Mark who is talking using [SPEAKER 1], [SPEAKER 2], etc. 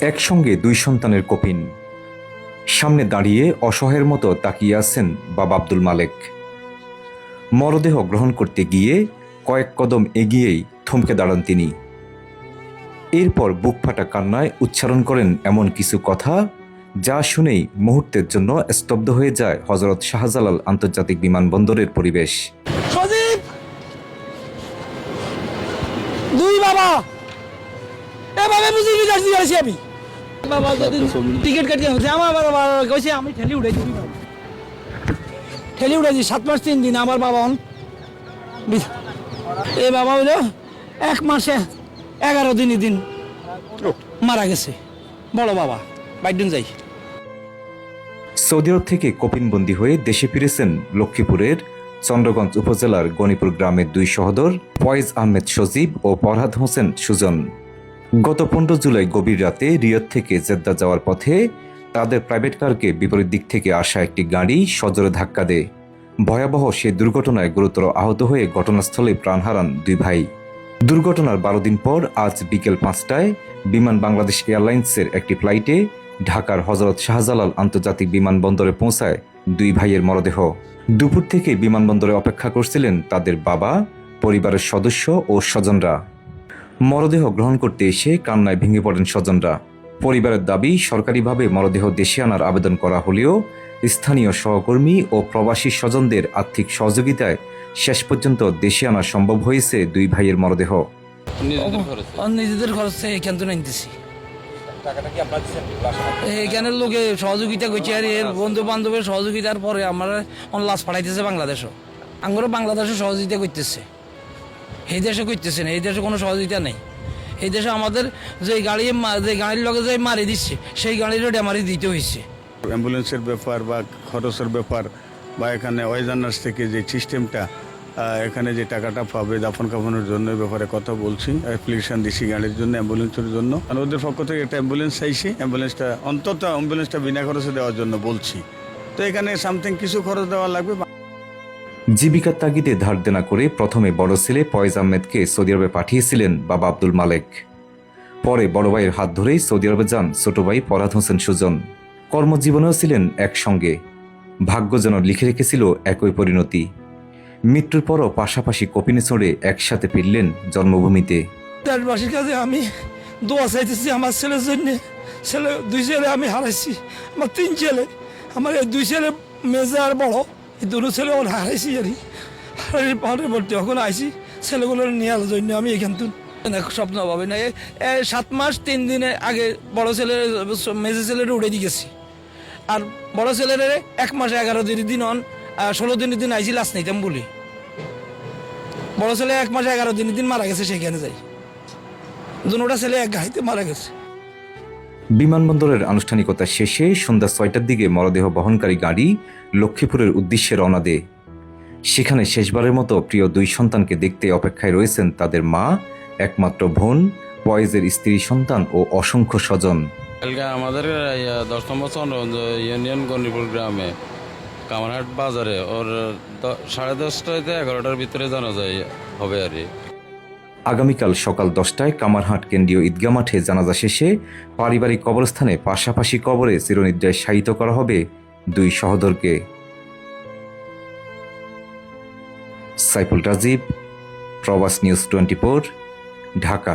[SPEAKER 1] একসঙ্গে দুই সন্তানের কপিন। সামনে দাঁড়িয়ে অসহায়ের মতো তাকিয়ে আছেন বাবা আব্দুল মালেক। মরদেহ গ্রহণ করতে গিয়ে কয়েক কদম এগিয়েই থমকে দাঁড়ান তিনি। এরপর বুক ফাটা কান্নায় উচ্চারণ করেন এমন কিছু কথা যা শুনেই মুহূর্তের জন্য স্তব্ধ হয়ে যায় হযরত শাহজালাল আন্তর্জাতিক বিমানবন্দরের পরিবেশ।
[SPEAKER 2] সজীব, দুই বাবা এভাবে বুঝি রিজার্ভ দিয়েছি আমি। বাবা যদি টিকিট কাটিয়ে হচ্ছে আমার বাবা কইছে আমি ঠেলি উড়াইছি, ঠেলি উড়াইছি 7 মাস 3 দিন। আমার বাবা এ বাবা হইলো 1 মাসে 11 দিন মারা গেছে। বড় বাবা বাইডন যাই।
[SPEAKER 1] সৌদি আরব থেকে কপিনবন্দি হয়ে দেশে ফিরেছেন লক্ষ্মীপুরের চন্দ্রগঞ্জ উপজেলার গণিপুর গ্রামের দুই সহোদর ফয়েজ আহমেদ সজীব ও ফরহাদ হোসেন সুজন। গত 15 জুলাই গভীর রাতে রিয়াদ থেকে জেদ্দা যাওয়ার পথে তাদের প্রাইভেট কারকে বিপরীত দিক থেকে আসা একটি গাড়ি সজোরে ধাক্কা দেয়। ভয়াবহ সেই দুর্ঘটনায় গুরুতর আহত হয়ে ঘটনাস্থলে প্রাণ হারান দুই ভাই। দুর্ঘটনার 12 দিন পর আজ বিকেল 5টায় বিমান বাংলাদেশ এয়ারলাইন্সের একটি ফ্লাইটে ঢাকার হযরত শাহজালাল আন্তর্জাতিক বিমানবন্দরে পৌঁছায় দুই ভাইয়ের মরদেহ। দুপুর থেকে বিমানবন্দরে অপেক্ষা করছিলেন তাদের বাবা, পরিবারের সদস্য ও স্বজনরা। মরদেহ গ্রহণ করতে এসে কান্নায় ভেঙে পড়েন স্বজনরা। পরিবারের দাবি, সরকারিভাবে মরদেহ দেশে আনার আবেদন করা হলেও স্থানীয় সহকর্মী ও প্রবাসী স্বজনদের আর্থিক সহযোগিতায় শেষ পর্যন্ত দেশে আনা সম্ভব হয়েছে দুই ভাইয়ের মরদেহ।
[SPEAKER 2] নিজেদের খরচে এখান তো নিতেছি, এখানের লোকে সহযোগিতা করছে আর এর বন্ধু বান্ধবের সহযোগিতার পরে আমার লাশ পাঠাইতেছে বাংলাদেশও। আমরা বাংলাদেশও সহযোগিতা করতেছে, এই দেশে করতেছে না। এই দেশে কোনো সহযোগিতা নেই। এই দেশে আমাদের যে গাড়ির লগে যে মারি দিচ্ছে সেই গাড়িরও ডেমারি দিতে হয়েছে।
[SPEAKER 3] অ্যাম্বুলেন্সের ব্যাপার বা খরচের ব্যাপার বা এখানে ওয়েজার্নার্স থেকে যে সিস্টেমটা, এখানে যে টাকাটা পাবে দাফন কাফনের জন্য এই ব্যাপারে কথা বলছি। অ্যাপ্লিকেশন দিছি গাড়ির জন্য, অ্যাম্বুলেন্সের জন্য। আর ওদের পক্ষ থেকে একটা অ্যাম্বুলেন্স চাইছি, অ্যাম্বুলেন্সটা বিনা খরচে দেওয়ার জন্য বলছি। তো এখানে সামথিং কিছু খরচ দেওয়া লাগবে।
[SPEAKER 1] জীবিকার তাগিদে ধার দেনা করে প্রথমে বড় ছেলে ফয়েজ আহমেদকে সৌদি আরবে পাঠিয়েছিলেন বাবা আব্দুল মালেক। পরে বড় ভাইয়ের হাত ধরেই সৌদি আরবে যান ছোট ভাই ফরহাদ হোসেন সুজন। কর্মজীবনেও ছিলেন একসঙ্গে। ভাগ্য যেন লিখে রেখেছিল একই পরিণতি। মৃত্যুর পরও পাশাপাশি কপিনে চড়ে একসাথে ফিরলেন জন্মভূমিতে।
[SPEAKER 2] দেশবাসীর কাছে আমি দোয়া চাইতেছি আমার ছেলের জন্য। দুই ছেলে আমি হারাইছি, আমার 3 ছেলে। আমার এই 2 ছেলে মেজে আর বড়, এই 2 ছেলে ওর হারাইছি। পরবর্তী এখন আইসি ছেলেগুলোর নেওয়ার জন্য আমি এখান থেকে স্বপ্ন পাবে না। 7 মাস 3 দিনের আগে বড় ছেলের মেজে ছেলের উড়ে দিয়ে গেছি। আর বড় ছেলের 1 মাসে 11 দিন 16 দিন আইসি লাশ নিতাম বলি। বড় ছেলে 1 মাসে 11 দিন মারা গেছে, সেখানে যাই। দুটা ছেলে এক গাড়িতে মারা গেছে।
[SPEAKER 1] বিমানবন্দরের আনুষ্ঠানিকতা শেষে সন্ধ্যা 6টার দিকে মরদেহ বহনকারী গাড়ি লক্ষ্মীপুরের উদ্দেশ্যে রওনা দেয়। সেখানে শেষবারের মতো প্রিয় দুই সন্তানকে দেখতে অপেক্ষায় রয়েছেন তাদের মা, একমাত্র বোন, ফয়েজের স্ত্রী সন্তান ও অসংখ্য স্বজন।
[SPEAKER 4] আমাদের 10 নম্বর চন্দ্রগঞ্জ ইউনিয়ন গণিপুর গ্রামে কামারহাট বাজারে ওর 10:30 থেকে 11টার ভিতরে জানা যায় হবে আর।
[SPEAKER 1] আগামীকাল সকাল 10টায় কামারহাট কেন্দ্রীয় ঈদগাহ মাঠে জানাজা শেষে পারিবারিক কবরস্থানে পাশাপাশি কবরে চিরনিদ্রায় শায়িত করা হবে দুই সহোদরকে। সাইফুল রাজীব, প্রবাস নিউজ 24, ঢাকা।